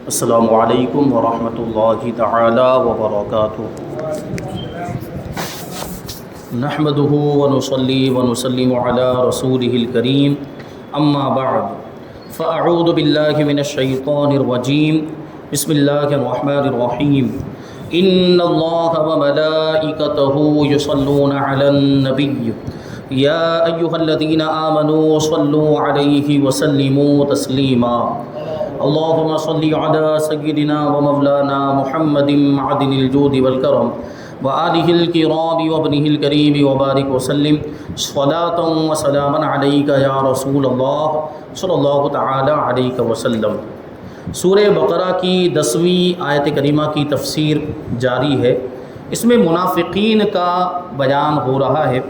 السلام علیکم ورحمۃ اللہ تعالی وبرکاتہ۔ نحمده ونصلي ونسلم على رسوله الكريم اما بعد فاعوذ باللہ من الشیطان الرجیم بسم اللہ الرحمن الرحیم ان اللہ وملائکتہ یصلون علی النبی یا ایہا الذین آمنوا صلوا علیہ وسلموا تسلیما اللهم صل على سيدنا ومولانا محمد معدن الجود والكرم وآله الكرام وابنه الكريم وبارك وسلم صلاة وسلاما عليك يا رسول الله صلی اللہ تعالی علیہ وسلم۔ سورہ بقرہ کی 10ویں آیت کریمہ کی تفسیر جاری ہے۔ اس میں منافقین کا بیان ہو رہا ہے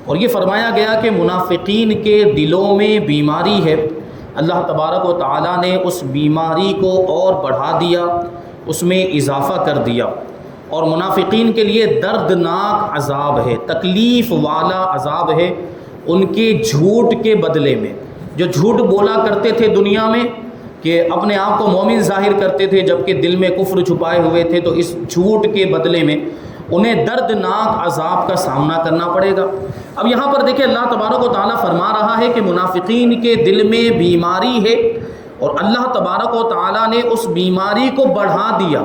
اور یہ فرمایا گیا کہ منافقین کے دلوں میں بیماری ہے، اللہ تبارک و تعالیٰ نے اس بیماری کو اور بڑھا دیا، اس میں اضافہ کر دیا، اور منافقین کے لیے دردناک عذاب ہے، تکلیف والا عذاب ہے ان کے جھوٹ کے بدلے میں۔ جو جھوٹ بولا کرتے تھے دنیا میں کہ اپنے آپ کو مومن ظاہر کرتے تھے جبکہ دل میں کفر چھپائے ہوئے تھے، تو اس جھوٹ کے بدلے میں انہیں دردناک عذاب کا سامنا کرنا پڑے گا۔ اب یہاں پر دیکھیں اللہ تبارک و تعالیٰ فرما رہا ہے کہ منافقین کے دل میں بیماری ہے اور اللہ تبارک و تعالیٰ نے اس بیماری کو بڑھا دیا۔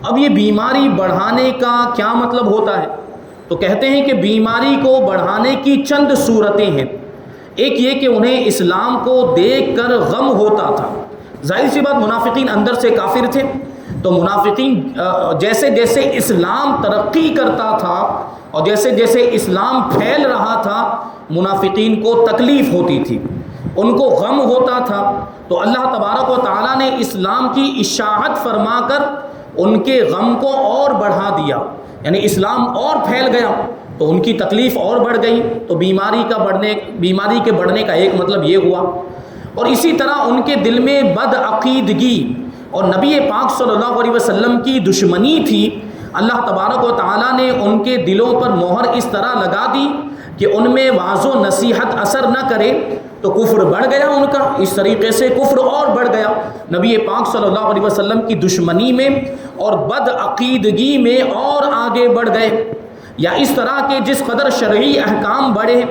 اب یہ بیماری بڑھانے کا کیا مطلب ہوتا ہے؟ تو کہتے ہیں کہ بیماری کو بڑھانے کی چند صورتیں ہیں۔ ایک یہ کہ انہیں اسلام کو دیکھ کر غم ہوتا تھا۔ ظاہر سی بات منافقین اندر سے کافر تھے، تو منافقین جیسے جیسے اسلام ترقی کرتا تھا اور جیسے جیسے اسلام پھیل رہا تھا، منافقین کو تکلیف ہوتی تھی، ان کو غم ہوتا تھا، تو اللہ تبارک و تعالیٰ نے اسلام کی اشاعت فرما کر ان کے غم کو اور بڑھا دیا، یعنی اسلام اور پھیل گیا تو ان کی تکلیف اور بڑھ گئی۔ تو بیماری کے بڑھنے کا ایک مطلب یہ ہوا، اور اسی طرح ان کے دل میں بدعقیدگی اور نبی پاک صلی اللہ علیہ وسلم کی دشمنی تھی۔ اللہ تبارک و تعالیٰ نے ان کے دلوں پر مہر اس طرح لگا دی کہ ان میں وعظ و نصیحت اثر نہ کرے، تو کفر بڑھ گیا ان کا، اس طریقے سے کفر اور بڑھ گیا، نبی پاک صلی اللہ علیہ وسلم کی دشمنی میں اور بدعقیدگی میں اور آگے بڑھ گئے۔ یا اس طرح کے جس قدر شرعی احکام بڑھے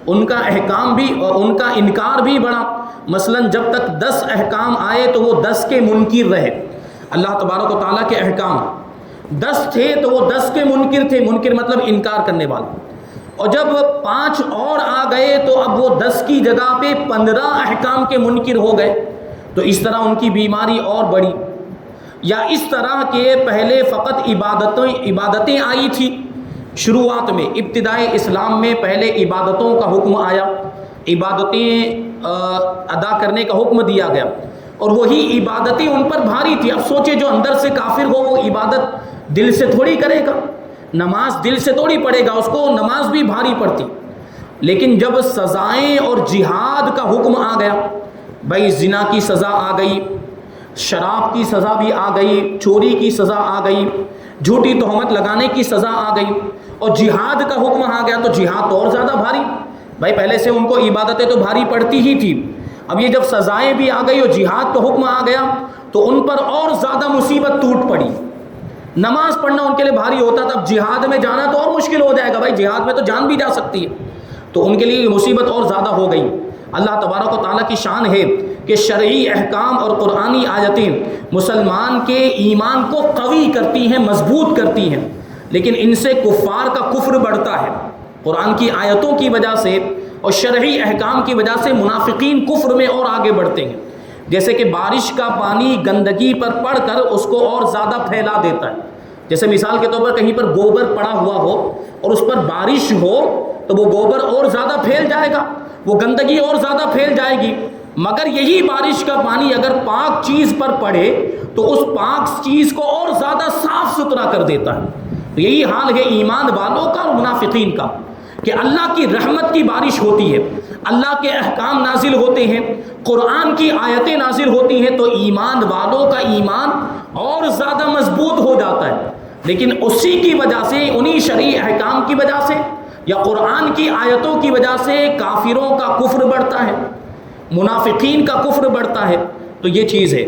ان کا احکام بھی اور ان کا انکار بھی بڑھا۔ مثلا جب تک 10 احکام آئے تو وہ 10 کے منکر رہے، اللہ تبارک و تعالیٰ کے احکام 10 تھے تو وہ 10 کے منکر تھے، منکر مطلب انکار کرنے والے، اور جب 5 اور آ گئے تو اب وہ 10 کی جگہ پہ 15 احکام کے منکر ہو گئے، تو اس طرح ان کی بیماری اور بڑھی۔ یا اس طرح کے پہلے فقط عبادتیں آئی تھی، شروعات میں ابتدائے اسلام میں پہلے عبادتوں کا حکم آیا، عبادتیں ادا کرنے کا حکم دیا گیا، اور وہی عبادتیں ان پر بھاری تھی۔ اب سوچے جو اندر سے کافر ہو وہ عبادت دل سے تھوڑی کرے گا، نماز دل سے تھوڑی پڑھے گا، اس کو نماز بھی بھاری پڑتی۔ لیکن جب سزائیں اور جہاد کا حکم آ گیا، بھائی زنا کی سزا آ گئی، شراب کی سزا بھی آ گئی، چوری کی سزا آ گئی، جھوٹی تہمت لگانے کی سزا آ گئی، اور جہاد کا حکم آ گیا تو جہاد تو اور زیادہ بھاری۔ بھائی پہلے سے ان کو عبادتیں تو بھاری پڑتی ہی تھی، اب یہ جب سزائیں بھی آ گئی اور جہاد کا حکم آ گیا تو ان پر اور زیادہ مصیبت ٹوٹ پڑی۔ نماز پڑھنا ان کے لیے بھاری ہوتا تھا، اب جہاد میں جانا تو اور مشکل ہو جائے گا، بھائی جہاد میں تو جان بھی جا سکتی ہے، تو ان کے لیے یہ مصیبت اور زیادہ ہو گئی۔ اللہ تبارک و تعالیٰ کی شان ہے کہ شرعی احکام اور قرآنی آیتیں مسلمان کے ایمان کو قوی کرتی ہیں، مضبوط کرتی ہیں، لیکن ان سے کفار کا کفر بڑھتا ہے۔ قرآن کی آیتوں کی وجہ سے اور شرعی احکام کی وجہ سے منافقین کفر میں اور آگے بڑھتے ہیں۔ جیسے کہ بارش کا پانی گندگی پر پڑ کر اس کو اور زیادہ پھیلا دیتا ہے، جیسے مثال کے طور پر کہیں پر گوبر پڑا ہوا ہو اور اس پر بارش ہو تو وہ گوبر اور زیادہ پھیل جائے گا، وہ گندگی اور زیادہ پھیل جائے گی۔ مگر یہی بارش کا پانی اگر پاک چیز پر پڑے تو اس پاک چیز کو اور زیادہ صاف ستھرا کر دیتا ہے۔ تو یہی حال ہے ایمان والوں کا اور منافقین کا، کہ اللہ کی رحمت کی بارش ہوتی ہے، اللہ کے احکام نازل ہوتے ہیں، قرآن کی آیتیں نازل ہوتی ہیں، تو ایمان والوں کا ایمان اور زیادہ مضبوط ہو جاتا ہے۔ لیکن اسی کی وجہ سے، انہی شرعی احکام کی وجہ سے یا قرآن کی آیتوں کی وجہ سے کافروں کا کفر بڑھتا ہے، منافقین کا کفر بڑھتا ہے۔ تو یہ چیز ہے۔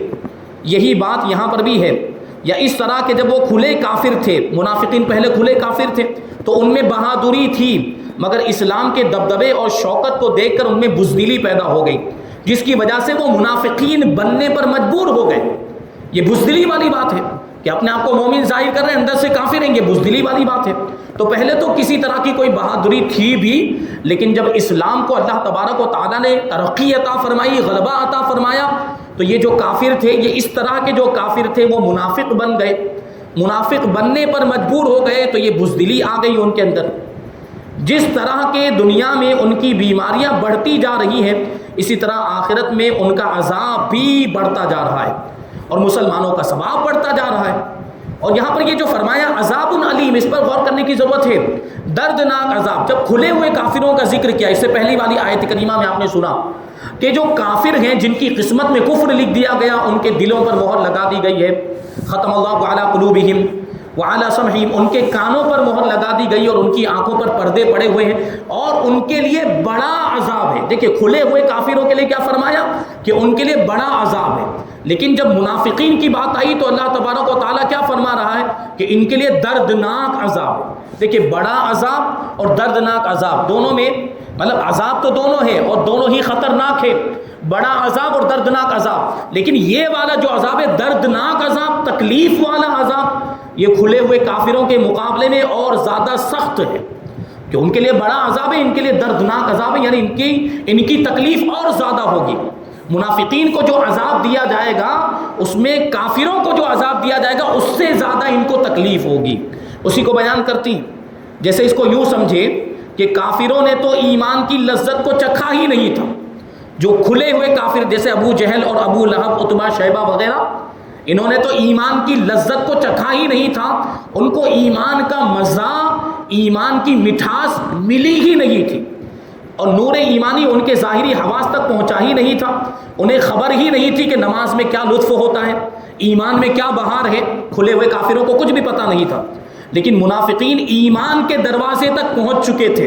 یہی بات یہاں پر بھی ہے. یا اس طرح کہ جب وہ کھلے کافر تھے، منافقین پہلے کھلے کافر تھے تو ان میں بہادری تھی، مگر اسلام کے دبدبے اور شوکت کو دیکھ کر ان میں بزدلی پیدا ہو گئی، جس کی وجہ سے وہ منافقین بننے پر مجبور ہو گئے. یہ بزدلی والی بات ہے کہ اپنے آپ کو مومن ظاہر کر رہے ہیں، اندر سے کافر ہیں، یہ بزدلی والی بات ہے. تو پہلے تو کسی طرح کی کوئی بہادری تھی بھی، لیکن جب اسلام کو اللہ تبارک و تعالیٰ نے ترقی عطا فرمائی، غلبہ عطا فرمایا، تو یہ جو کافر تھے، یہ اس طرح کے جو کافر تھے وہ منافق بن گئے. منافق بننے پر مجبور ہو گئے تو یہ بزدلی آ گئی ان کے اندر. جس طرح کے دنیا میں ان کی بیماریاں بڑھتی جا رہی ہیں، اسی طرح آخرت میں ان کا عذاب بھی بڑھتا جا رہا ہے اور مسلمانوں کا ثواب بڑھتا جا رہا ہے. اور یہاں پر یہ جو فرمایا عذاب علیم، اس پر غور کرنے کی ضرورت ہے. دردناک عذاب، جب کھلے ہوئے کافروں کا ذکر کیا، اس سے پہلی والی آیت کریمہ میں آپ نے سنا کہ جو کافر ہیں، جن کی قسمت میں کفر لکھ دیا گیا، ان کے دلوں پر مہر لگا دی گئی ہے. ختم اللہ علی قلوبہم وعلی سمعہم، ان کے کانوں پر مہر لگا دی گئی اور ان کی آنکھوں پر پردے پڑے ہوئے ہیں، اور ان کے لیے بڑا عذاب ہے. دیکھیں کھلے ہوئے کافروں کے لیے کیا فرمایا کہ ان کے لیے بڑا عذاب ہے. لیکن جب منافقین کی بات آئی تو اللہ تبارک و تعالیٰ کیا فرما رہا ہے کہ ان کے لیے دردناک عذاب ہے. دیکھیں بڑا عذاب اور دردناک عذاب دونوں میں، مطلب عذاب تو دونوں ہے اور دونوں ہی خطرناک ہے، بڑا عذاب اور دردناک عذاب. لیکن یہ والا جو عذاب ہے، دردناک عذاب، تکلیف والا عذاب، یہ کھلے ہوئے کافروں کے مقابلے میں اور زیادہ سخت ہے کہ ان کے لیے بڑا عذاب ہے، ان کے لیے دردناک عذاب ہے، یعنی ان کی تکلیف اور زیادہ ہوگی. منافقین کو جو عذاب دیا جائے گا، اس میں کافروں کو جو عذاب دیا جائے گا اس سے زیادہ ان کو تکلیف ہوگی. اسی کو بیان کرتی ہیں، جیسے اس کو یوں سمجھے کہ کافروں نے تو ایمان کی لذت کو چکھا ہی نہیں تھا. جو کھلے ہوئے کافر جیسے ابو جہل اور ابو لہب، عتبہ، شیبہ وغیرہ، انہوں نے تو ایمان کی لذت کو چکھا ہی نہیں تھا. ان کو ایمان کا مزہ، ایمان کی مٹھاس ملی ہی نہیں تھی، اور نور ایمانی ان کے ظاہری حواس تک پہنچا ہی نہیں تھا. انہیں خبر ہی نہیں تھی کہ نماز میں کیا لطف ہوتا ہے، ایمان میں کیا بہار ہے. کھلے ہوئے کافروں کو کچھ بھی پتہ نہیں تھا. لیکن منافقین ایمان کے دروازے تک پہنچ چکے تھے،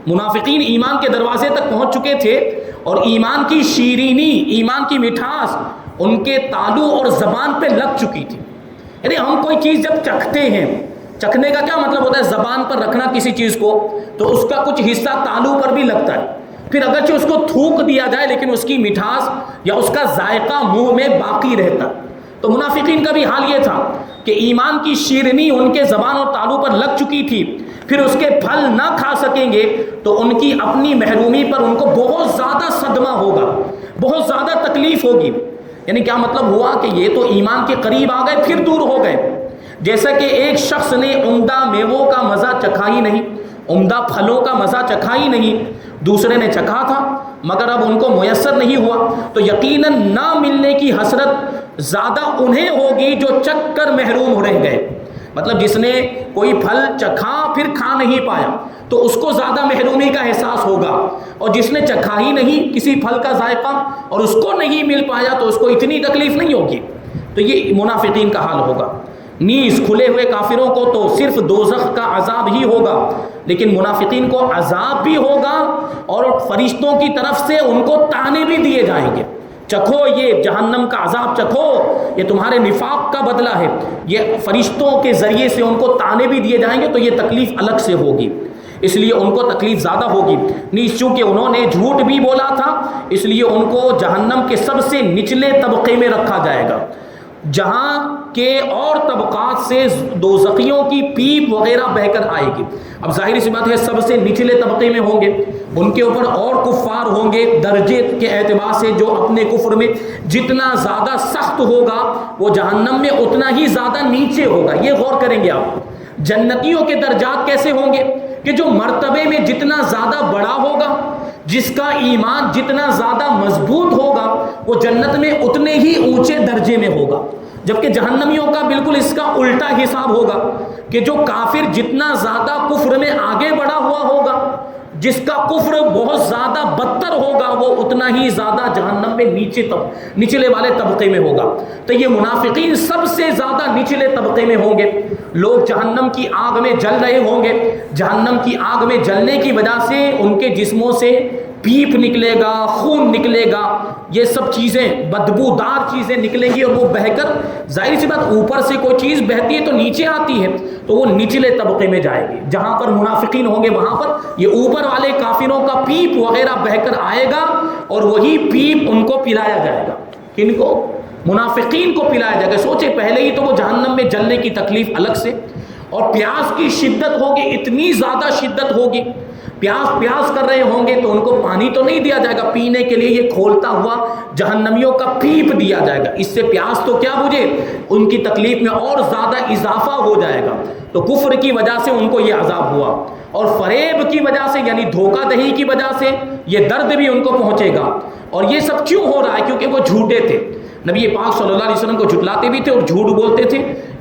منافقین ایمان کے دروازے تک پہنچ چکے تھے، اور ایمان کی شیرینی، ایمان کی مٹھاس ان کے تالو اور زبان پہ لگ چکی تھی. یعنی ہم کوئی چیز جب چکھتے ہیں، چکھنے کا کیا مطلب ہوتا ہے؟ زبان پر رکھنا کسی چیز کو، تو اس کا کچھ حصہ تالو پر بھی لگتا ہے، پھر اگرچہ اس کو تھوک دیا جائے لیکن اس کی مٹھاس یا اس کا ذائقہ منہ میں باقی رہتا. تو منافقین کا بھی حال یہ تھا کہ ایمان کی شیرینی ان کے زبان اور تالو پر لگ چکی تھی، پھر اس کے پھل نہ کھا سکیں گے تو ان کی اپنی محرومی پر ان کو بہت زیادہ صدمہ ہوگا، بہت زیادہ تکلیف ہوگی. یعنی کیا مطلب ہوا کہ یہ تو ایمان کے قریب آ گئے پھر دور ہو گئے. جیسا کہ ایک شخص نے عمدہ میووں کا مزہ چکھا ہی نہیں، عمدہ پھلوں کا مزہ چکھا ہی نہیں، دوسرے نے چکھا تھا مگر اب ان کو میسر نہیں ہوا، تو یقیناً نہ ملنے کی حسرت زیادہ انہیں ہوگی جو چکھ کر محروم رہ گئے. مطلب جس نے کوئی پھل چکھا پھر کھا نہیں پایا تو اس کو زیادہ محرومی کا احساس ہوگا، اور جس نے چکھا ہی نہیں کسی پھل کا ذائقہ اور اس کو نہیں مل پایا تو اس کو اتنی تکلیف نہیں ہوگی. تو یہ منافقین کا حال ہوگا. نیز کھلے ہوئے کافروں کو تو صرف دوزخ کا عذاب ہی ہوگا، لیکن منافقین کو عذاب بھی ہوگا اور فرشتوں کی طرف سے ان کو طعنے بھی دیے جائیں گے. چکھو یہ جہنم کا عذاب، چکھو یہ تمہارے نفاق کا بدلہ ہے. یہ فرشتوں کے ذریعے سے ان کو طعنے بھی دیے جائیں گے، تو یہ تکلیف الگ سے ہوگی، اس لیے ان کو تکلیف زیادہ ہوگی. نیز چونکہ انہوں نے جھوٹ بھی بولا تھا، اس لیے ان کو جہنم کے سب سے نچلے طبقے میں رکھا جائے گا، جہاں کے اور طبقات سے دوزخیوں کی پیپ وغیرہ بہہ کر آئے گی. اب ظاہری سی بات ہے سب سے نچلے طبقے میں ہوں گے، ان کے اوپر اور کفار ہوں گے درجے کے اعتبار سے، جو اپنے کفر میں جتنا زیادہ سخت ہوگا وہ جہنم میں اتنا ہی زیادہ نیچے ہوگا. یہ غور کریں گے آپ. جنتیوں کے درجات کیسے ہوں گے کہ جو مرتبے میں جتنا زیادہ بڑا ہوگا، جس کا ایمان جتنا زیادہ مضبوط ہوگا، وہ جنت میں اتنے ہی اونچے درجے میں ہوگا. جبکہ جہنمیوں کا بالکل اس کا الٹا حساب ہوگا کہ جو کافر جتنا زیادہ کفر میں آگے بڑھا ہوا ہوگا، جس کا کفر بہت زیادہ بدتر ہوگا، وہ اتنا ہی زیادہ جہنم میں نچلے والے طبقے میں ہوگا. تو یہ منافقین سب سے زیادہ نچلے طبقے میں ہوں گے. لوگ جہنم کی آگ میں جل رہے ہوں گے، جہنم کی آگ میں جلنے کی وجہ سے ان کے جسموں سے پیپ نکلے گا، خون نکلے گا، یہ سب چیزیں بدبودار چیزیں نکلیں گی، اور وہ بہہ کر ظاہر سی بات اوپر سے کوئی چیز بہتی ہے تو نیچے آتی ہے، تو وہ نچلے طبقے میں جائے گی، جہاں پر منافقین ہوں گے وہاں پر یہ اوپر والے کافروں کا پیپ وغیرہ بہہ کر آئے گا، اور وہی پیپ ان کو پلایا جائے گا۔ کن کو؟ منافقین کو پلایا جائے گا۔ سوچے پہلے ہی تو وہ جہنم میں جلنے کی تکلیف الگ سے، اور پیاس کی شدت ہوگی، اتنی زیادہ شدت ہوگی، پیاس کر رہے ہوں گے تو ان کو پانی تو نہیں دیا جائے گا پینے کے لیے، یہ کھولتا ہوا جہنمیوں کا پیپ دیا جائے گا۔ اس سے پیاس تو کیا بجھے، ان کی تکلیف میں اور زیادہ اضافہ ہو جائے گا۔ تو کفر کی وجہ سے ان کو یہ عذاب ہوا، اور فریب کی وجہ سے یعنی دھوکہ دہی کی وجہ سے یہ درد بھی ان کو پہنچے گا۔ اور یہ سب کیوں ہو رہا ہے؟ کیونکہ وہ جھوٹے تھے، نبی پاک صلی اللہ علیہ وسلم کو جھٹلاتے بھی تھے اور جھوٹ بولتے تھے،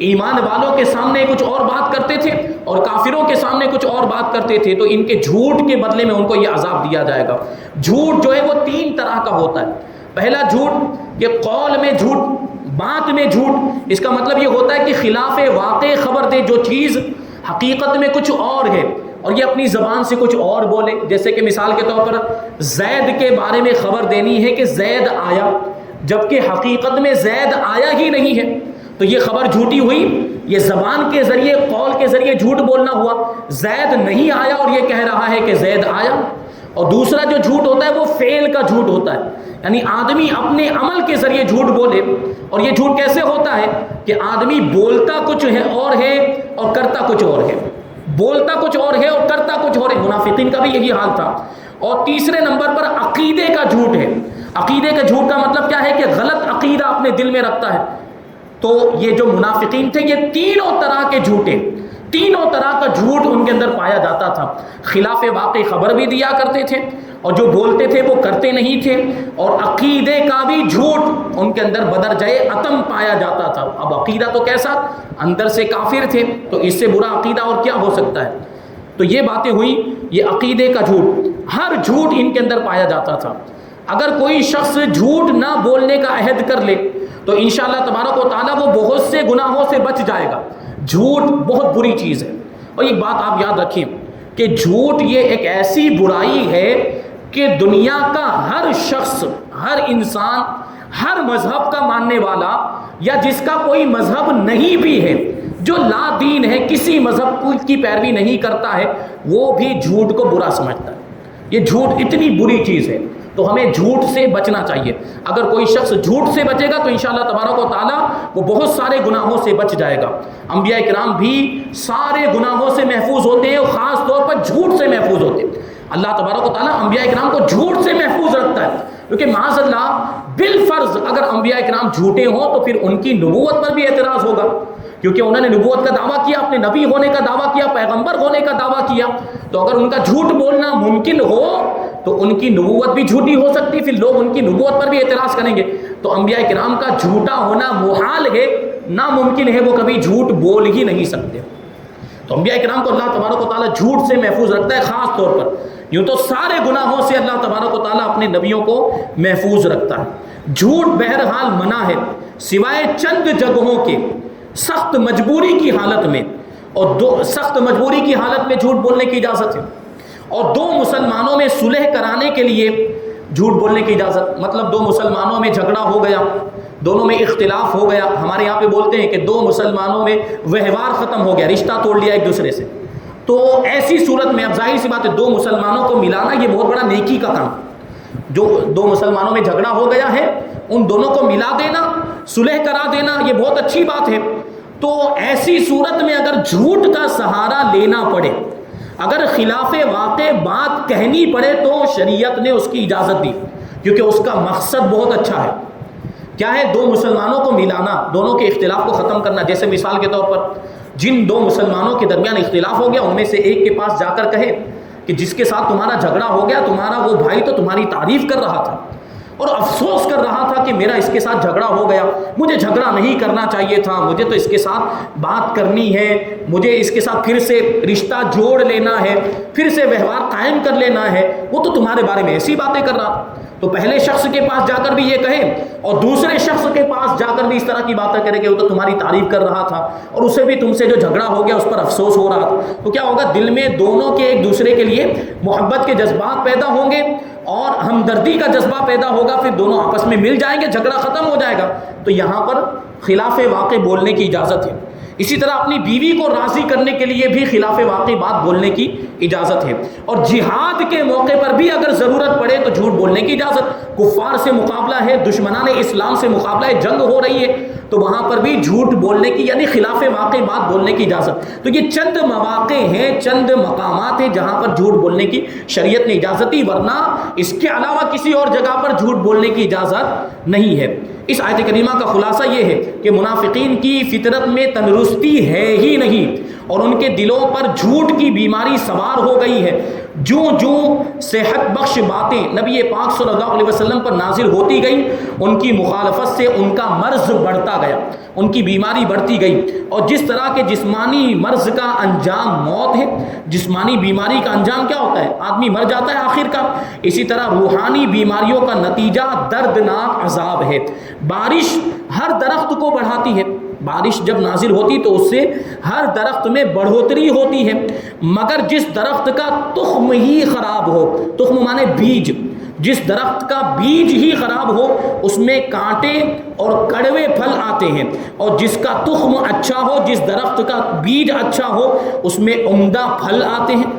ایمان والوں کے سامنے کچھ اور بات کرتے تھے اور کافروں کے سامنے کچھ اور بات کرتے تھے، تو ان کے جھوٹ کے بدلے میں ان کو یہ عذاب دیا جائے گا۔ جھوٹ جو ہے وہ 3 طرح کا ہوتا ہے۔ پہلا جھوٹ کہ قول میں جھوٹ، بات میں جھوٹ، اس کا مطلب یہ ہوتا ہے کہ خلاف واقع خبر دے، جو چیز حقیقت میں کچھ اور ہے اور یہ اپنی زبان سے کچھ اور بولے۔ جیسے کہ مثال کے طور پر زید کے بارے میں خبر دینی ہے کہ زید آیا، جبکہ حقیقت میں زید آیا ہی نہیں ہے، تو یہ خبر جھوٹی ہوئی، یہ زبان کے ذریعے، قول کے ذریعے جھوٹ بولنا ہوا۔ زید نہیں آیا اور یہ کہہ رہا ہے کہ زید آیا۔ اور دوسرا جو جھوٹ ہوتا ہے وہ فعل کا جھوٹ ہوتا ہے، یعنی آدمی اپنے عمل کے ذریعے جھوٹ بولے۔ اور یہ جھوٹ کیسے ہوتا ہے کہ آدمی بولتا کچھ ہے اور ہے اور کرتا کچھ اور ہے، بولتا کچھ اور ہے اور کرتا کچھ اور ہے۔ منافقین کا بھی یہی حال تھا۔ اور تیسرے نمبر پر عقیدے کا جھوٹ ہے۔ عقیدے کا جھوٹ کا مطلب کیا ہے کہ غلط عقیدہ اپنے دل میں رکھتا ہے۔ تو یہ جو منافقین تھے یہ تینوں طرح کے جھوٹے، تینوں طرح کا جھوٹ ان کے اندر پایا جاتا تھا۔ خلاف واقع خبر بھی دیا کرتے تھے، اور جو بولتے تھے وہ کرتے نہیں تھے، اور عقیدے کا بھی جھوٹ ان کے اندر بدرجۂ عتم پایا جاتا تھا۔ اب عقیدہ تو کیسا، اندر سے کافر تھے، تو اس سے برا عقیدہ اور کیا ہو سکتا ہے۔ تو یہ باتیں ہوئی، یہ عقیدے کا جھوٹ، ہر جھوٹ ان کے اندر پایا جاتا تھا۔ اگر کوئی شخص جھوٹ نہ بولنے کا عہد کر لے تو انشاءاللہ تبارک و تعالیٰ وہ بہت سے گناہوں سے بچ جائے گا۔ جھوٹ بہت بری چیز ہے، اور ایک بات آپ یاد رکھیں کہ جھوٹ یہ ایک ایسی برائی ہے کہ دنیا کا ہر شخص، ہر انسان، ہر مذہب کا ماننے والا یا جس کا کوئی مذہب نہیں بھی ہے، جو لا دین ہے، کسی مذہب کی پیروی نہیں کرتا ہے، وہ بھی جھوٹ کو برا سمجھتا ہے۔ یہ جھوٹ اتنی بری چیز ہے، تو ہمیں جھوٹ سے بچنا چاہیے۔ اگر کوئی شخص جھوٹ سے بچے گا تو انشاءاللہ تبارک و تعالیٰ وہ بہت سارے گناہوں سے بچ جائے گا۔ انبیاء کرام بھی سارے گناہوں سے محفوظ ہوتے ہیں، اور خاص طور پر جھوٹ سے محفوظ ہوتے ہیں۔ اللہ تبارک و تعالیٰ انبیاء کرام کو جھوٹ سے محفوظ رکھتا ہے، کیونکہ معاذ اللہ بالفرض اگر انبیاء کرام جھوٹے ہوں تو پھر ان کی نبوت پر بھی اعتراض ہوگا، کیونکہ انہوں نے نبوت کا دعویٰ کیا، اپنے نبی ہونے کا دعویٰ کیا، پیغمبر ہونے کا دعویٰ کیا، تو اگر ان کا جھوٹ بولنا ممکن ہو تو ان کی نبوت بھی جھوٹی ہو سکتی، پھر لوگ ان کی نبوت پر بھی اعتراض کریں گے۔ تو انبیاء کرام کا جھوٹا ہونا محال ہے، ناممکن ہے، وہ کبھی جھوٹ بول ہی نہیں سکتے۔ تو انبیاء کرام کو اللہ تبارک و تعالیٰ جھوٹ سے محفوظ رکھتا ہے خاص طور پر۔ یوں تو سارے گناہوں سے اللہ تبارک و تعالیٰ اپنے نبیوں کو محفوظ رکھتا ہے۔ جھوٹ بہرحال منع ہے، سوائے چند جگہوں کے، سخت مجبوری کی حالت میں، اور سخت مجبوری کی حالت میں جھوٹ بولنے کی اجازت ہے، اور 2 مسلمانوں میں صلح کرانے کے لیے جھوٹ بولنے کی اجازت۔ مطلب 2 مسلمانوں میں جھگڑا ہو گیا، دونوں میں اختلاف ہو گیا، ہمارے یہاں پہ بولتے ہیں کہ 2 مسلمانوں میں وہوار ختم ہو گیا، رشتہ توڑ لیا ایک دوسرے سے، تو ایسی صورت میں اب ظاہر سی بات ہے 2 مسلمانوں کو ملانا یہ بہت بڑا نیکی کا کام، جو 2 مسلمانوں میں جھگڑا ہو گیا ہے ان دونوں کو ملا دینا، صلح کرا دینا، یہ بہت اچھی بات ہے۔ تو ایسی صورت میں اگر جھوٹ کا سہارا لینا پڑے، اگر خلاف واقع بات کہنی پڑے، تو شریعت نے اس کی اجازت دی، کیونکہ اس کا مقصد بہت اچھا ہے۔ کیا ہے؟ 2 مسلمانوں کو ملانا، دونوں کے اختلاف کو ختم کرنا۔ جیسے مثال کے طور پر جن 2 مسلمانوں کے درمیان اختلاف ہو گیا، ان میں سے ایک کے پاس جا کر کہے کہ جس کے ساتھ تمہارا جھگڑا ہو گیا، تمہارا وہ بھائی تو تمہاری تعریف کر رہا تھا اور افسوس کر رہا تھا کہ میرا اس کے ساتھ جھگڑا ہو گیا، مجھے جھگڑا نہیں کرنا چاہیے تھا، مجھے تو اس کے ساتھ بات کرنی ہے، مجھے اس کے ساتھ پھر سے رشتہ جوڑ لینا ہے، پھر سے ویوہار قائم کر لینا ہے، وہ تو تمہارے بارے میں ایسی باتیں کر رہا تھا۔ تو پہلے شخص کے پاس جا کر بھی یہ کہے اور دوسرے شخص کے پاس جا کر بھی اس طرح کی باتیں کرے کہ وہ تو تمہاری تعریف کر رہا تھا اور اسے بھی تم سے جو جھگڑا ہو گیا اس پر افسوس ہو رہا تھا، تو کیا ہوگا؟ دل میں دونوں کے ایک دوسرے کے لیے محبت کے جذبات پیدا ہوں گے، اور ہمدردی کا جذبہ پیدا ہوگا، پھر دونوں آپس میں مل جائیں گے، جھگڑا ختم ہو جائے گا۔ تو یہاں پر خلاف واقع بولنے کی اجازت ہے۔ اسی طرح اپنی بیوی کو راضی کرنے کے لیے بھی خلاف واقع بات بولنے کی اجازت ہے، اور جہاد کے موقع پر بھی اگر ضرورت پڑے تو جھوٹ بولنے کی اجازت۔ کفار سے مقابلہ ہے، دشمنان اسلام سے مقابلہ ہے، جنگ ہو رہی ہے، تو وہاں پر بھی جھوٹ بولنے کی یعنی خلاف واقع بات بولنے کی اجازت۔ تو یہ چند مواقع ہیں، چند مقامات ہیں جہاں پر جھوٹ بولنے کی شریعت نے اجازت دی، ورنہ اس کے علاوہ کسی اور جگہ پر جھوٹ بولنے کی اجازت نہیں ہے۔ اس آیت کریمہ کا خلاصہ یہ ہے کہ منافقین کی فطرت میں تندرستی ہے ہی نہیں، اور ان کے دلوں پر جھوٹ کی بیماری سوار ہو گئی ہے۔ جو صحت بخش باتیں نبی پاک صلی اللہ علیہ وسلم پر نازل ہوتی گئی، ان کی مخالفت سے ان کا مرض بڑھتا گیا، ان کی بیماری بڑھتی گئی، اور جس طرح کے جسمانی مرض کا انجام موت ہے، جسمانی بیماری کا انجام کیا ہوتا ہے؟ آدمی مر جاتا ہے آخر کا، اسی طرح روحانی بیماریوں کا نتیجہ دردناک عذاب ہے۔ بارش ہر درخت کو بڑھاتی ہے، بارش جب نازل ہوتی تو اس سے ہر درخت میں بڑھوتری ہوتی ہے، مگر جس درخت کا تخم ہی خراب ہو، تخم مانے بیج، جس درخت کا بیج ہی خراب ہو اس میں کانٹے اور کڑوے پھل آتے ہیں، اور جس کا تخم اچھا ہو، جس درخت کا بیج اچھا ہو اس میں عمدہ پھل آتے ہیں،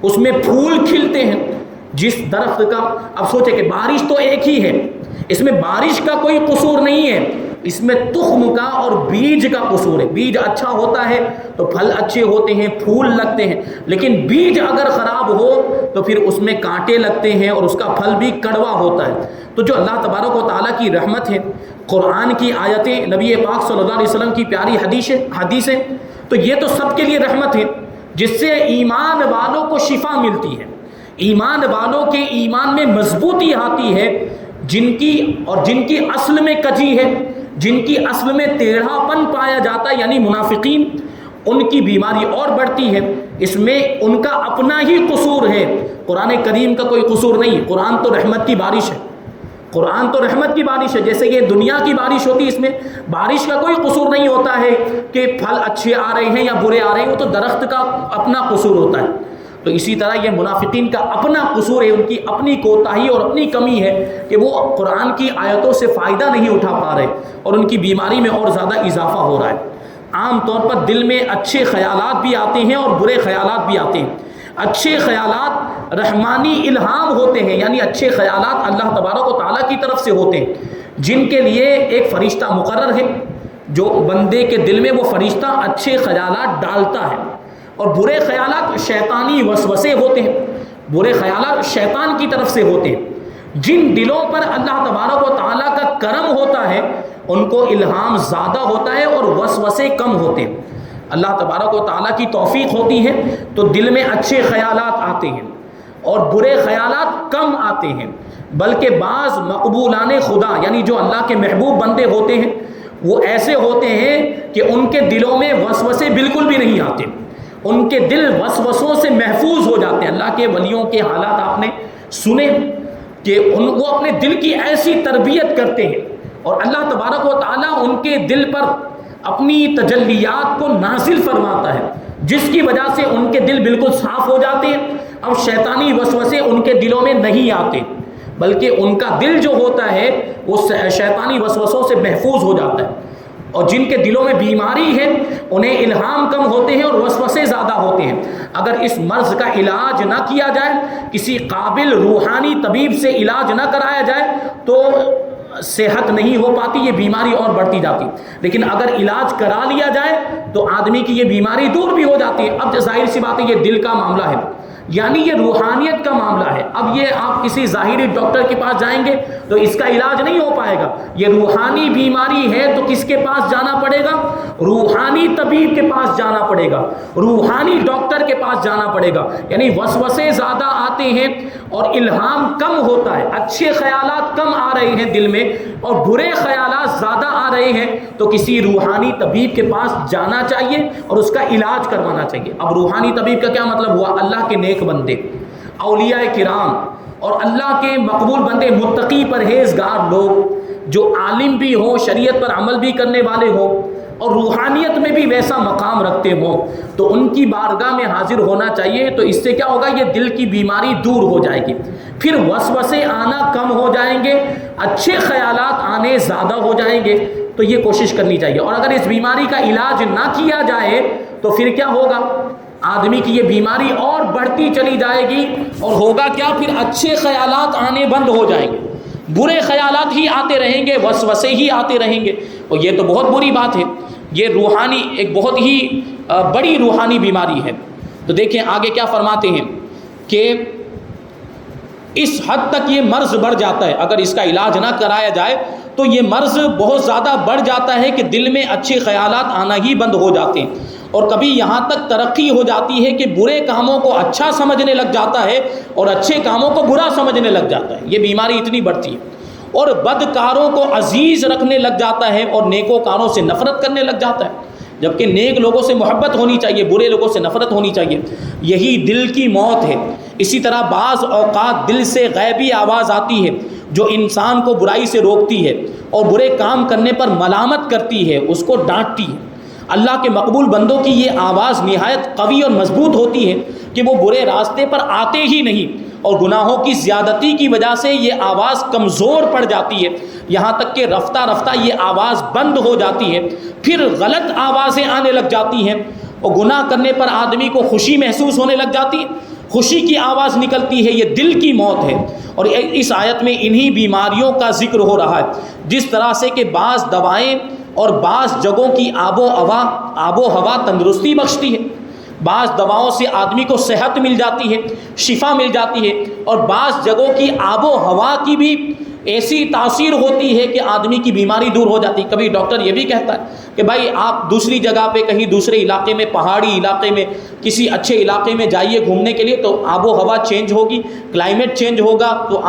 اس میں پھول کھلتے ہیں۔ جس درخت کا، اب سوچے کہ بارش تو ایک ہی ہے، اس میں بارش کا کوئی قصور نہیں ہے، اس میں تخم کا اور بیج کا قصور ہے۔ بیج اچھا ہوتا ہے تو پھل اچھے ہوتے ہیں، پھول لگتے ہیں، لیکن بیج اگر خراب ہو تو پھر اس میں کانٹے لگتے ہیں اور اس کا پھل بھی کڑوا ہوتا ہے۔ تو جو اللہ تبارک و تعالیٰ کی رحمت ہے، قرآن کی آیتیں، نبی پاک صلی اللہ علیہ وسلم کی پیاری حدیثیں، تو یہ تو سب کے لیے رحمت ہے، جس سے ایمان والوں کو شفا ملتی ہے، ایمان والوں کے ایمان میں مضبوطی آتی ہے، جن کی اصل میں کجی ہے، جن کی اصل میں ٹیڑھا پن پایا جاتا ہے، یعنی منافقین، ان کی بیماری اور بڑھتی ہے۔ اس میں ان کا اپنا ہی قصور ہے، قرآن کریم کا کوئی قصور نہیں۔ قرآن تو رحمت کی بارش ہے، قرآن تو رحمت کی بارش ہے، جیسے یہ دنیا کی بارش ہوتی ہے، اس میں بارش کا کوئی قصور نہیں ہوتا ہے کہ پھل اچھے آ رہے ہیں یا برے آ رہے ہیں، وہ تو درخت کا اپنا قصور ہوتا ہے۔ تو اسی طرح یہ منافقین کا اپنا قصور ہے، ان کی اپنی کوتاہی اور اپنی کمی ہے کہ وہ قرآن کی آیتوں سے فائدہ نہیں اٹھا پا رہے، اور ان کی بیماری میں اور زیادہ اضافہ ہو رہا ہے۔ عام طور پر دل میں اچھے خیالات بھی آتے ہیں اور برے خیالات بھی آتے ہیں۔ اچھے خیالات رحمانی الہام ہوتے ہیں، یعنی اچھے خیالات اللہ تبارک و تعالیٰ کی طرف سے ہوتے ہیں، جن کے لیے ایک فرشتہ مقرر ہے، جو بندے کے دل میں وہ فرشتہ اچھے خیالات ڈالتا ہے۔ اور برے خیالات شیطانی وسوسے ہوتے ہیں، برے خیالات شیطان کی طرف سے ہوتے ہیں۔ جن دلوں پر اللہ تبارک و تعالیٰ کا کرم ہوتا ہے ان کو الہام زیادہ ہوتا ہے اور وسوسے کم ہوتے ہیں۔ اللہ تبارک و تعالیٰ کی توفیق ہوتی ہے تو دل میں اچھے خیالات آتے ہیں اور برے خیالات کم آتے ہیں، بلکہ بعض مقبولان خدا، یعنی جو اللہ کے محبوب بندے ہوتے ہیں، وہ ایسے ہوتے ہیں کہ ان کے دلوں میں وسوسے بالکل بھی نہیں آتے، ان کے دل وسوسوں سے محفوظ ہو جاتے ہیں۔ اللہ کے ولیوں کے حالات آپ نے سنے کہ وہ اپنے دل کی ایسی تربیت کرتے ہیں، اور اللہ تبارک و تعالیٰ ان کے دل پر اپنی تجلیات کو نازل فرماتا ہے، جس کی وجہ سے ان کے دل بالکل صاف ہو جاتے ہیں۔ اب شیطانی وسوسے ان کے دلوں میں نہیں آتے، بلکہ ان کا دل جو ہوتا ہے وہ شیطانی وسوسوں سے محفوظ ہو جاتا ہے۔ اور جن کے دلوں میں بیماری ہے انہیں الہام کم ہوتے ہیں اور وسوسے زیادہ ہوتے ہیں۔ اگر اس مرض کا علاج نہ کیا جائے، کسی قابل روحانی طبیب سے علاج نہ کرایا جائے تو صحت نہیں ہو پاتی، یہ بیماری اور بڑھتی جاتی۔ لیکن اگر علاج کرا لیا جائے تو آدمی کی یہ بیماری دور بھی ہو جاتی ہے۔ اب ظاہر سی بات ہے یہ دل کا معاملہ ہے، یعنی یہ روحانیت کا معاملہ ہے۔ اب یہ آپ کسی ظاہری ڈاکٹر کے پاس جائیں گے تو اس کا علاج نہیں ہو پائے گا۔ یہ روحانی بیماری ہے تو کس کے پاس جانا پڑے گا؟ روحانی طبیب کے پاس جانا پڑے گا، روحانی ڈاکٹر کے پاس جانا پڑے گا۔ یعنی وسوسے زیادہ آتے ہیں اور الہام کم ہوتا ہے، اچھے خیالات کم آ رہے ہیں دل میں اور برے خیالات زیادہ آ رہے ہیں، تو کسی روحانی طبیب کے پاس جانا چاہیے اور اس کا علاج کروانا چاہیے۔ اب روحانی طبیب کا کیا مطلب ہوا؟ اللہ کے نیک بندے، اولیاء کرام اور اللہ کے مقبول بندے، متقی پرہیزگار لوگ جو عالم بھی ہوں، شریعت پر عمل بھی کرنے والے ہوں اور روحانیت میں بھی ویسا مقام رکھتے ہوں تو ان کی بارگاہ میں حاضر ہونا چاہیے. تو اس سے کیا ہوگا؟ یہ دل کی بیماری دور ہو جائے گی، پھر وسوسے آنا کم ہو جائیں گے، اچھے خیالات آنے زیادہ ہو جائیں گے. تو یہ کوشش کرنی چاہیے. اور اگر اس بیماری کا علاج نہ کیا جائے تو پھر کیا ہوگا؟ آدمی کی یہ بیماری اور بڑھتی چلی جائے گی، اور ہوگا کیا؟ پھر اچھے خیالات آنے بند ہو جائیں گے، برے خیالات ہی آتے رہیں گے، وسوسے ہی آتے رہیں گے. اور یہ تو بہت بری بات ہے. یہ روحانی ایک بہت ہی بڑی روحانی بیماری ہے. تو دیکھیں آگے کیا فرماتے ہیں کہ اس حد تک یہ مرض بڑھ جاتا ہے، اگر اس کا علاج نہ کرایا جائے تو یہ مرض بہت زیادہ بڑھ جاتا ہے کہ دل میں اچھے خیالات آنا ہی بند ہو جاتے ہیں. اور کبھی یہاں تک ترقی ہو جاتی ہے کہ برے کاموں کو اچھا سمجھنے لگ جاتا ہے اور اچھے کاموں کو برا سمجھنے لگ جاتا ہے. یہ بیماری اتنی بڑھتی ہے. اور بدکاروں کو عزیز رکھنے لگ جاتا ہے اور نیکوکاروں سے نفرت کرنے لگ جاتا ہے. جبکہ نیک لوگوں سے محبت ہونی چاہیے، برے لوگوں سے نفرت ہونی چاہیے. یہی دل کی موت ہے. اسی طرح بعض اوقات دل سے غیبی آواز آتی ہے جو انسان کو برائی سے روکتی ہے اور برے کام کرنے پر ملامت کرتی ہے، اس کو ڈانٹتی ہے. اللہ کے مقبول بندوں کی یہ آواز نہایت قوی اور مضبوط ہوتی ہے کہ وہ برے راستے پر آتے ہی نہیں، اور گناہوں کی زیادتی کی وجہ سے یہ آواز کمزور پڑ جاتی ہے، یہاں تک کہ رفتہ رفتہ یہ آواز بند ہو جاتی ہے. پھر غلط آوازیں آنے لگ جاتی ہیں اور گناہ کرنے پر آدمی کو خوشی محسوس ہونے لگ جاتی ہے، خوشی کی آواز نکلتی ہے. یہ دل کی موت ہے. اور اس آیت میں انہی بیماریوں کا ذکر ہو رہا ہے. جس طرح سے کہ بعض دوائیں اور بعض جگہوں کی آب و ہوا تندرستی بخشتی ہے، بعض دواؤں سے آدمی کو صحت مل جاتی ہے، شفا مل جاتی ہے، اور بعض جگہوں کی آب و ہوا کی بھی ایسی تاثیر ہوتی ہے کہ آدمی کی بیماری دور ہو جاتی ہے. کبھی ڈاکٹر یہ بھی کہتا ہے کہ بھائی آپ دوسری جگہ پہ کہیں دوسرے علاقے میں، پہاڑی علاقے میں، کسی اچھے علاقے میں جائیے گھومنے کے لیے، تو آب و ہوا چینج ہوگی، کلائمیٹ چینج ہوگا، تو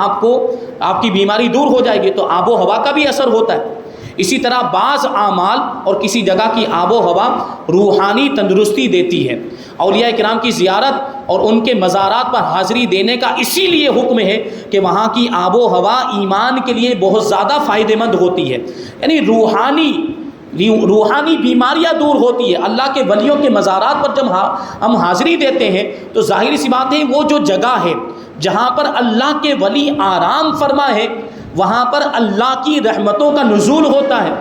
آپ کی بیماری دور ہو جائے گی. تو آب و ہوا کا بھی اثر ہوتا ہے. اسی طرح بعض اعمال اور کسی جگہ کی آب و ہوا روحانی تندرستی دیتی ہے. اولیاء کرام کی زیارت اور ان کے مزارات پر حاضری دینے کا اسی لیے حکم ہے کہ وہاں کی آب و ہوا ایمان کے لیے بہت زیادہ فائدہ مند ہوتی ہے. یعنی روحانی بیماریاں دور ہوتی ہے. اللہ کے ولیوں کے مزارات پر جب ہم حاضری دیتے ہیں تو ظاہر سی بات ہے وہ جو جگہ ہے جہاں پر اللہ کے ولی آرام فرما ہے، وہاں پر اللہ کی رحمتوں کا نزول ہوتا ہے.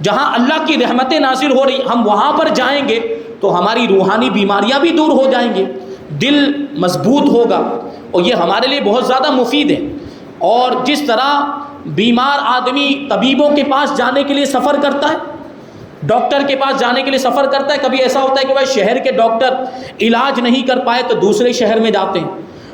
جہاں اللہ کی رحمتیں نازل ہو رہی، ہم وہاں پر جائیں گے تو ہماری روحانی بیماریاں بھی دور ہو جائیں گے، دل مضبوط ہوگا، اور یہ ہمارے لیے بہت زیادہ مفید ہے. اور جس طرح بیمار آدمی طبیبوں کے پاس جانے کے لیے سفر کرتا ہے، ڈاکٹر کے پاس جانے کے لیے سفر کرتا ہے، کبھی ایسا ہوتا ہے کہ بھائی شہر کے ڈاکٹر علاج نہیں کر پائے تو دوسرے شہر میں جاتے ہیں،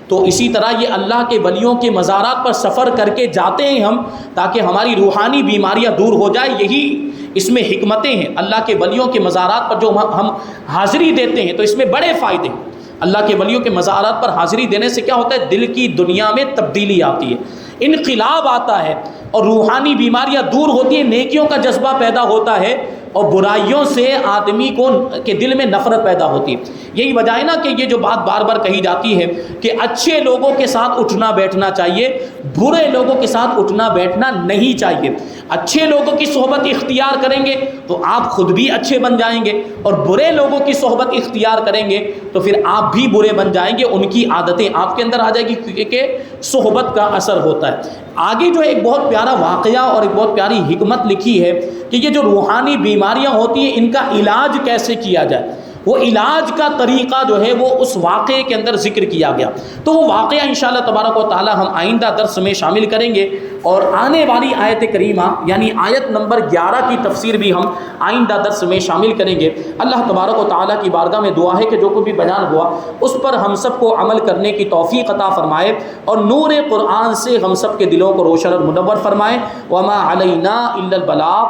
تو اسی طرح یہ اللہ کے ولیوں کے مزارات پر سفر کر کے جاتے ہیں ہم، تاکہ ہماری روحانی بیماریاں دور ہو جائے. یہی اس میں حکمتیں ہیں. اللہ کے ولیوں کے مزارات پر جو ہم حاضری دیتے ہیں تو اس میں بڑے فائدے ہیں. اللہ کے ولیوں کے مزارات پر حاضری دینے سے کیا ہوتا ہے؟ دل کی دنیا میں تبدیلی آتی ہے، انقلاب آتا ہے، اور روحانی بیماریاں دور ہوتی ہیں، نیکیوں کا جذبہ پیدا ہوتا ہے، اور برائیوں سے آدمی کے دل میں نفرت پیدا ہوتی ہے. یہی وجہ ہے نا کہ یہ جو بات بار بار کہی جاتی ہے کہ اچھے لوگوں کے ساتھ اٹھنا بیٹھنا چاہیے، برے لوگوں کے ساتھ اٹھنا بیٹھنا نہیں چاہیے. اچھے لوگوں کی صحبت اختیار کریں گے تو آپ خود بھی اچھے بن جائیں گے، اور برے لوگوں کی صحبت اختیار کریں گے تو پھر آپ بھی برے بن جائیں گے. ان کی عادتیں آپ کے اندر آ جائیں گی، کیونکہ صحبت کا اثر ہوتا ہے. آگے جو ایک بہت پیارا واقعہ اور ایک بہت پیاری حکمت لکھی ہے کہ یہ جو روحانی بیماریاں ہوتی ہیں ان کا علاج کیسے کیا جائے، وہ علاج کا طریقہ جو ہے وہ اس واقعے کے اندر ذکر کیا گیا. تو وہ واقعہ انشاءاللہ تبارک و تعالی ہم آئندہ درس میں شامل کریں گے، اور آنے والی آیت کریمہ یعنی آیت نمبر 11 کی تفسیر بھی ہم آئندہ درس میں شامل کریں گے. اللہ تبارک و تعالی کی بارگاہ میں دعا ہے کہ جو کوئی بھی بیان ہوا اس پر ہم سب کو عمل کرنے کی توفیق عطا فرمائے، اور نور قرآن سے ہم سب کے دلوں کو روشن اور منور فرمائے. وما علینا الا البلاغ.